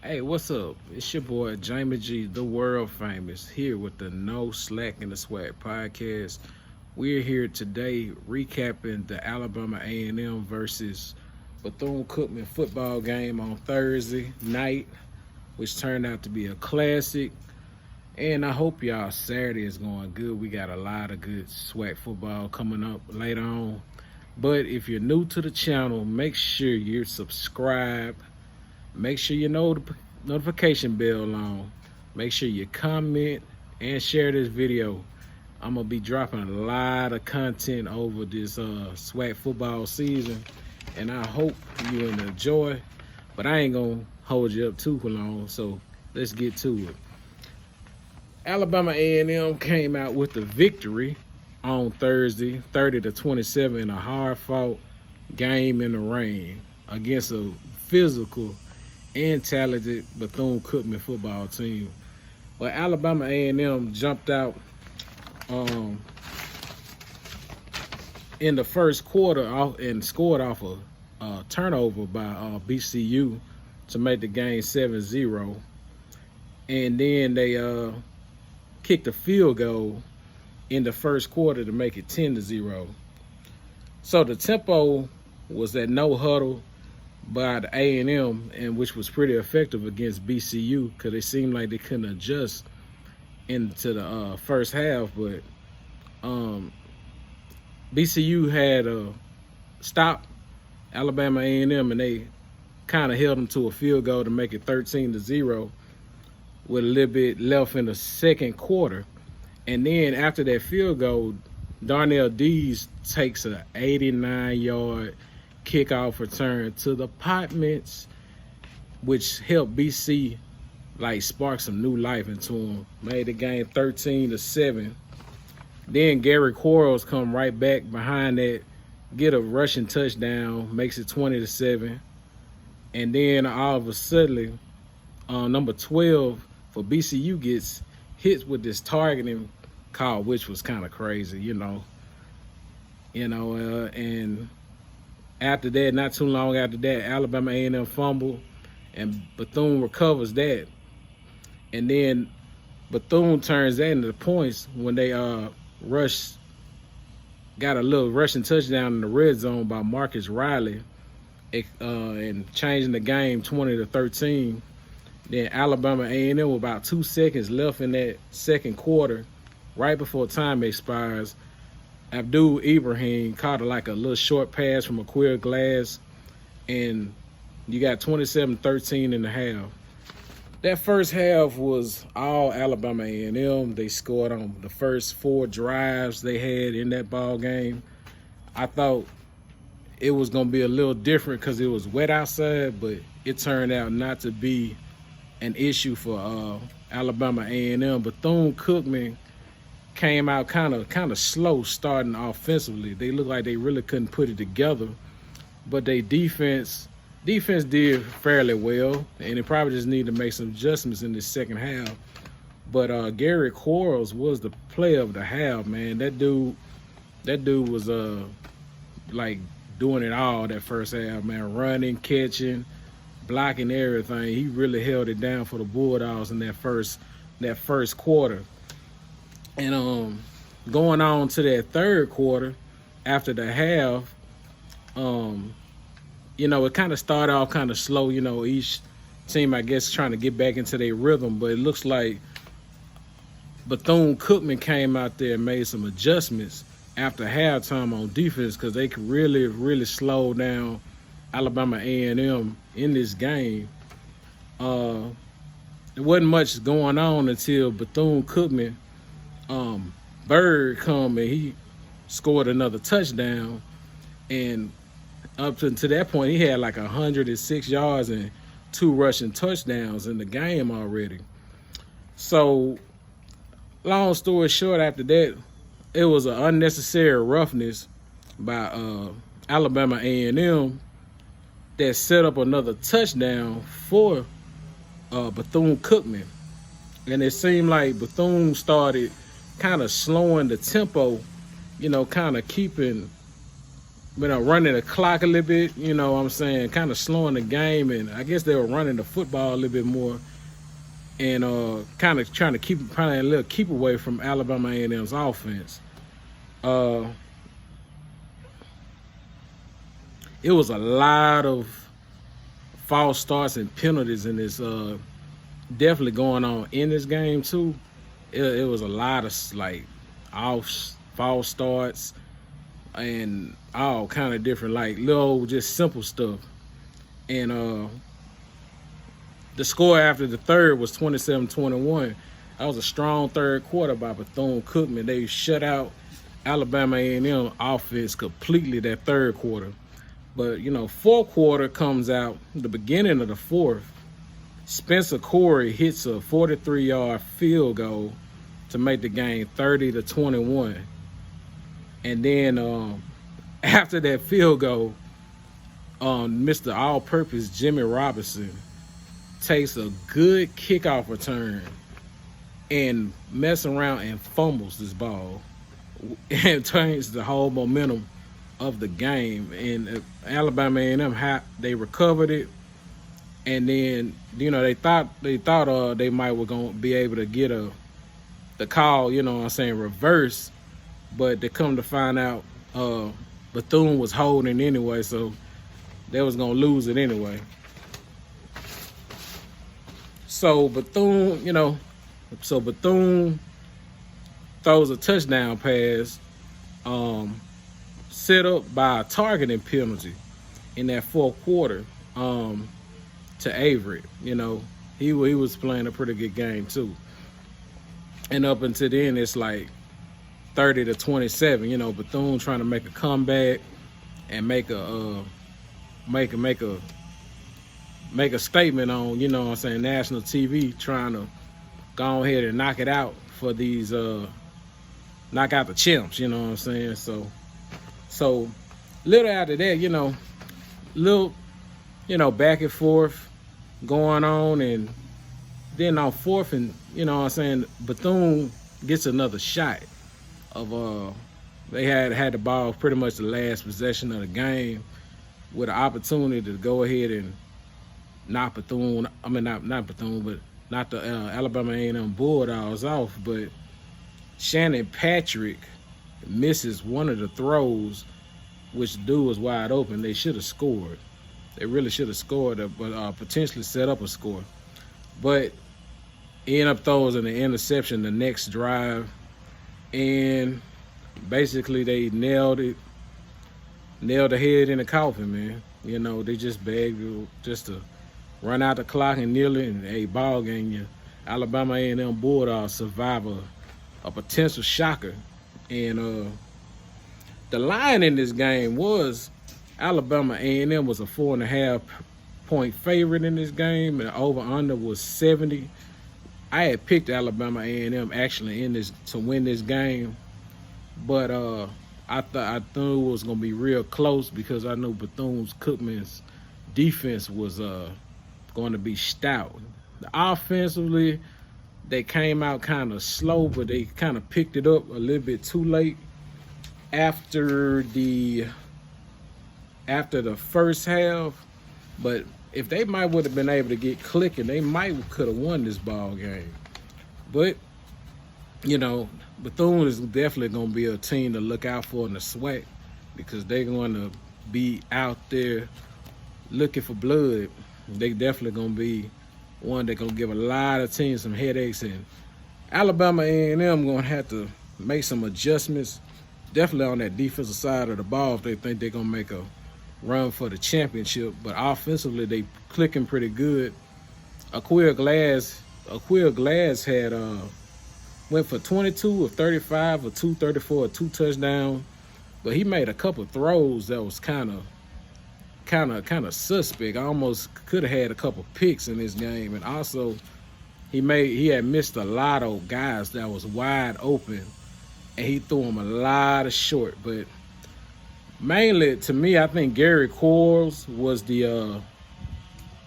Hey, what's up? It's your boy Jamie G, the world famous, here with the No Slack in the SWAC podcast. We're here today recapping the Alabama A&M versus Bethune Cookman football game on Thursday night, which turned out to be a classic. And I hope y'all Saturday is going good. We got a lot of good SWAC football coming up later on. But if you're new to the channel, make sure you're subscribed. Make sure you know the notification bell on. Make sure you comment and share this video. I'm gonna be dropping a lot of content over this SWAC football season, and I hope you enjoy. But I ain't gonna hold you up too long, so let's get to it. Alabama A&M came out with the victory on Thursday, 30-27, in a hard-fought game in the rain against a physical and talented Bethune-Cookman football team. But Alabama A&M jumped out in the first quarter and scored off a turnover by BCU to make the game 7-0. And then they kicked a field goal in the first quarter to make it 10-0. So the tempo was at no huddle by the A&M, and which was pretty effective against BCU because they seemed like they couldn't adjust into the first half. But BCU had stopped Alabama A&M, and they kind of held them to a field goal to make it 13-0 with a little bit left in the second quarter. And then after that field goal, Darnell Dees takes an 89-yard kickoff return to the Potments, which helped BC spark some new life into them. Made the game 13-7. Then Gary Quarles come right back behind that, get a rushing touchdown, makes it 20-7. And then all of a sudden, number 12 for BCU gets hit with this targeting call, which was kind of crazy, and after that, not too long after that, Alabama A&M fumbled, and Bethune recovers that. And then Bethune turns that into points when they got a little rushing touchdown in the red zone by Marcus Riley, and changing the game 20-13. Then Alabama A&M with about 2 seconds left in that second quarter, right before time expires, Abdul Ibrahim caught a little short pass from Aquil Glass, and you got 27-13 in the half. That first half was all Alabama A&M. They scored on the first 4 drives they had in that ball game. I thought it was going to be a little different because it was wet outside, but it turned out not to be an issue for Alabama A&M. Bethune-Cookman came out kind of slow starting offensively. They looked like they really couldn't put it together, but they defense did fairly well, and they probably just need to make some adjustments in the second half. But Gary Quarles was the player of the half, man. That dude was doing it all that first half, man. Running, catching, blocking, everything. He really held it down for the Bulldogs in that first quarter. And going on to that third quarter, after the half, it kind of started off kind of slow. Each team, I guess, trying to get back into their rhythm. But it looks like Bethune-Cookman came out there and made some adjustments after halftime on defense because they could really, really slow down Alabama A&M in this game. There wasn't much going on until Bethune-Cookman Bird come and he scored another touchdown, and up to that point he had 106 yards and 2 rushing touchdowns in the game already. So long story short, after that, it was an unnecessary roughness by Alabama A&M that set up another touchdown for Bethune-Cookman. And it seemed like Bethune started kind of slowing the tempo, kind of keeping running the clock a little bit, you know what I'm saying, kind of slowing the game, and I guess they were running the football a little bit more, and kind of trying to probably a little keep away from Alabama A&M's offense. It was a lot of false starts and penalties in this, definitely going on in this game too. It was a lot of like false starts and all kind of different, like little just simple stuff. And the score after the third was 27-21. That was a strong third quarter by Bethune-Cookman. They shut out Alabama A&M offense completely that third quarter. But, you know, fourth quarter comes out, the beginning of the fourth, Spencer Corey hits a 43-yard field goal to make the game 30-21. And then after that field goal, Mr. All-Purpose Jimmy Robinson takes a good kickoff return and mess around and fumbles this ball and turns the whole momentum of the game. And Alabama A&M, they recovered it, and then, you know, they thought they might were gonna be able to get the call, you know what I'm saying, reverse, but they come to find out Bethune was holding anyway, so they was gonna lose it anyway. So Bethune, Bethune throws a touchdown pass, set up by a targeting penalty in that fourth quarter to Avery. You know, he was playing a pretty good game too. And up until then, it's like 30-27. You know, Bethune trying to make a comeback and make a statement on, you know what I'm saying, national TV, trying to go ahead and knock it out for these knock out the champs, you know what I'm saying? So little after that, you know, back and forth going on, and then on fourth and, you know what I'm saying, Bethune gets another shot of they had the ball pretty much the last possession of the game with an opportunity to go ahead and knock Bethune, not Bethune, but not the Alabama A&M Bulldogs off. But Shannon Patrick misses one of the throws, which the dude was wide open. They should have scored. They really should have scored, but potentially set up a score. But end up throwing an interception the next drive, and basically they nailed the head in the coffin, man. You know, they just begged just to run out the clock and nearly in a ball game. You Alabama A&M Bulldogs survive a potential shocker. And the line in this game was Alabama A&M was a 4.5 point favorite in this game, and the over-under was 70. I had picked Alabama A&M actually in this to win this game, but I thought it was gonna be real close because I knew Cookman's defense was going to be stout. Offensively, they came out kind of slow, but they kind of picked it up a little bit too late after the first half. But if they would have been able to get clicking, they could have won this ball game. But, you know, Bethune is definitely going to be a team to look out for in the SWAC, because they're going to be out there looking for blood. They definitely going to be one that's going to give a lot of teams some headaches. And Alabama A&M going to have to make some adjustments, definitely on that defensive side of the ball, if they think they're going to make a run for the championship. But offensively, they clicking pretty good. Aquil Glass had went for 22 of 35 or 234, 2 touchdowns, but he made a couple throws that was kind of suspect. I almost could have had a couple picks in this game. And also he had missed a lot of guys that was wide open, and he threw them a lot of short. But mainly, to me, I think Gary Quarles was the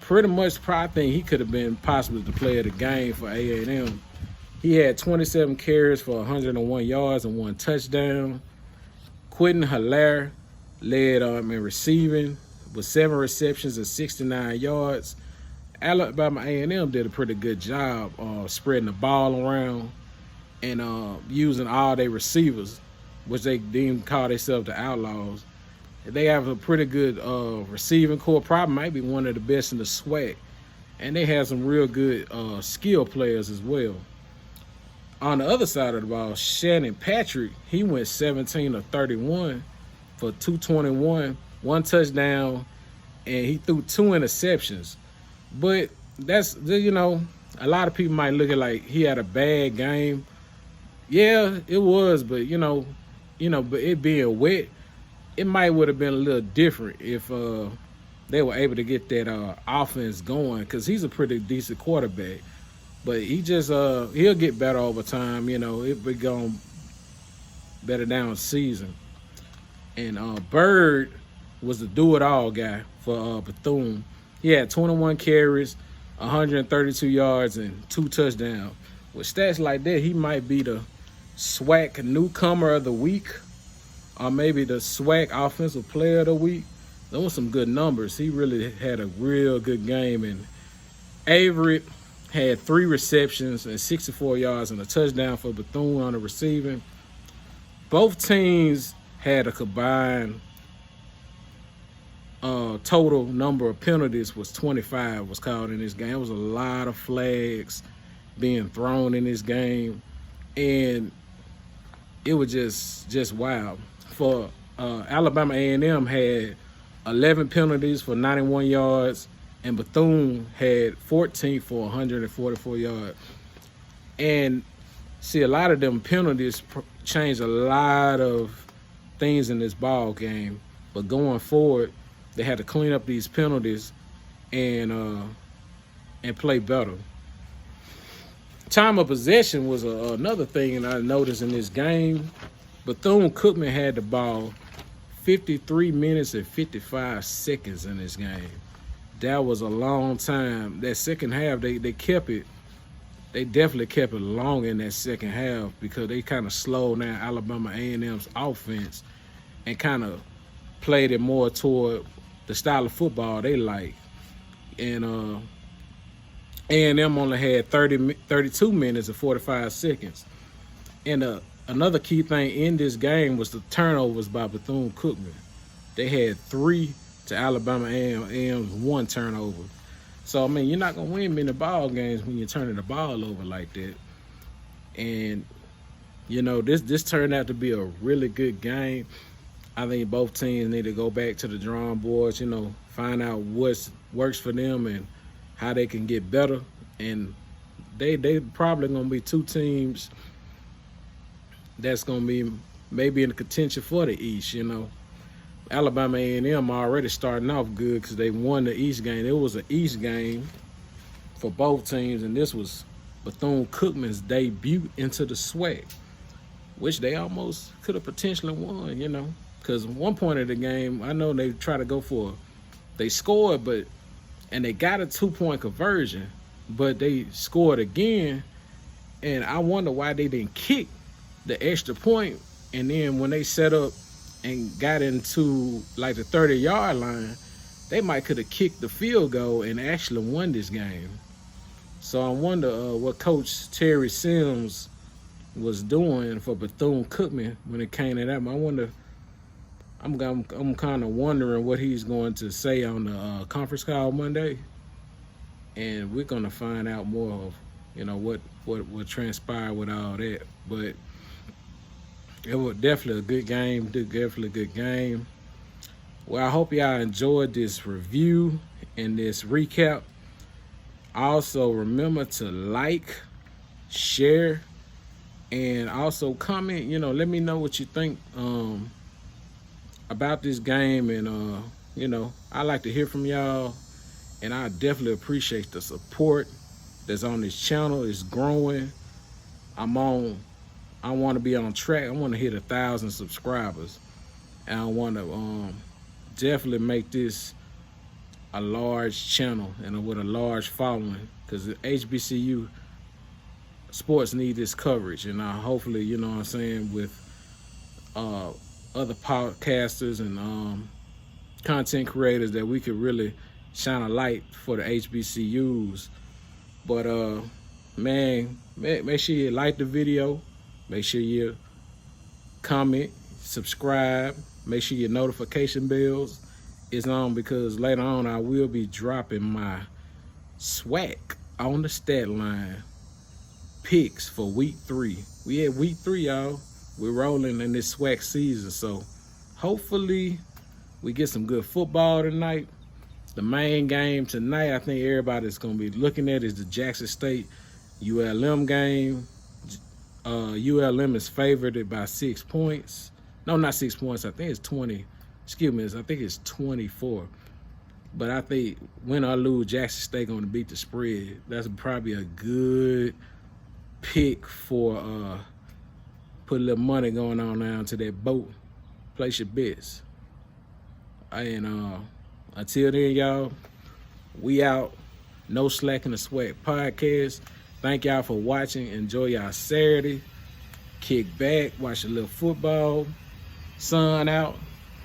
pretty much probably think he could have been possibly the player of the game for A&M. He had 27 carries for 101 yards and 1 touchdown. Quentin Hilaire led in receiving with 7 receptions and 69 yards. Alabama A&M did a pretty good job spreading the ball around and using all their receivers, which they deem call themselves the Outlaws. They have a pretty good receiving core, probably might be one of the best in the SWAC. And they have some real good skill players as well. On the other side of the ball, Shannon Patrick, he went 17 of 31 for 221, 1 touchdown, and he threw 2 interceptions. But that's, a lot of people might look at like he had a bad game. Yeah, it was, but but it being wet, it might would have been a little different if they were able to get that offense going, because he's a pretty decent quarterback. But he just he'll get better over time. It be going better down the season. And Bird was the do-it-all guy for Bethune. He had 21 carries, 132 yards, and 2 touchdowns. With stats like that, he might be the SWAC newcomer of the week, or maybe the SWAC offensive player of the week. Those were some good numbers. He really had a real good game. And Avery had 3 receptions and 64 yards and a touchdown for Bethune on the receiving. Both teams had a combined total number of penalties was 25 was called in this game. It was a lot of flags being thrown in this game, and it was just wild. For Alabama A&M had 11 penalties for 91 yards, and Bethune had 14 for 144 yards. And see, a lot of them penalties changed a lot of things in this ball game. But going forward, they had to clean up these penalties and play better. Time of possession was another thing I noticed in this game. Bethune-Cookman had the ball 53 minutes and 55 seconds in this game. That was a long time. That second half, they kept it. They definitely kept it long in that second half because they kind of slowed down Alabama A&M's offense and kind of played it more toward the style of football they like. And A&M only had 32 minutes and 45 seconds. And another key thing in this game was the turnovers by Bethune-Cookman. They had 3 to Alabama A&M's 1 turnover. So, you're not going to win many ball games when you're turning the ball over like that. And, this turned out to be a really good game. I think both teams need to go back to the drawing boards, find out what works for them and how they can get better. And they probably going to be 2 teams that's going to be maybe in the contention for the East, Alabama A&M already starting off good because they won the East game. It was an East game for both teams, and this was Bethune-Cookman's debut into the SWAC, which they almost could have potentially won, because at one point of the game, I know they tried to go they scored, and they got a 2-point conversion, but they scored again, and I wonder why they didn't kick the extra point, and then when they set up and got into like the 30-yard line, they might could have kicked the field goal and actually won this game. So I wonder what Coach Terry Sims was doing for Bethune-Cookman when it came to that. I wonder. I'm kind of wondering what he's going to say on the conference call Monday, and we're gonna find out more of what transpired with all that. But it was definitely a good game. Definitely a good game. Well, I hope y'all enjoyed this review and this recap. Also, remember to like, share, and also comment. Let me know what you think about this game. And, I like to hear from y'all. And I definitely appreciate the support that's on this channel. It's growing. I want to be on track. I want to hit 1,000 subscribers. And I want to definitely make this a large channel and with a large following, because the HBCU sports need this coverage. And hopefully, with other podcasters and content creators that we could really shine a light for the HBCUs. But man, make sure you like the video, make sure you comment, subscribe, make sure your notification bells is on, because later on I will be dropping my SWAC on the stat line picks for week 3. We at week 3, y'all. We're rolling in this SWAC season, so hopefully we get some good football tonight. The main game tonight, I think everybody's going to be looking at, is the Jackson State ULM game. ULM is favored by 6 points. No, not 6 points. I think it's 20. Excuse me. I think it's 24. But I think win or lose, Jackson State going to beat the spread. That's probably a good pick for put a little money going on down to that boat. Place your bets. And until then, y'all, we out. No Slack in the SWAC podcast. Thank y'all for watching. Enjoy y'all Saturday. Kick back, watch a little football. Sun out.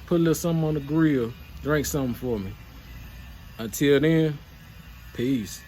Put a little something on the grill. Drink something for me. Until then, peace.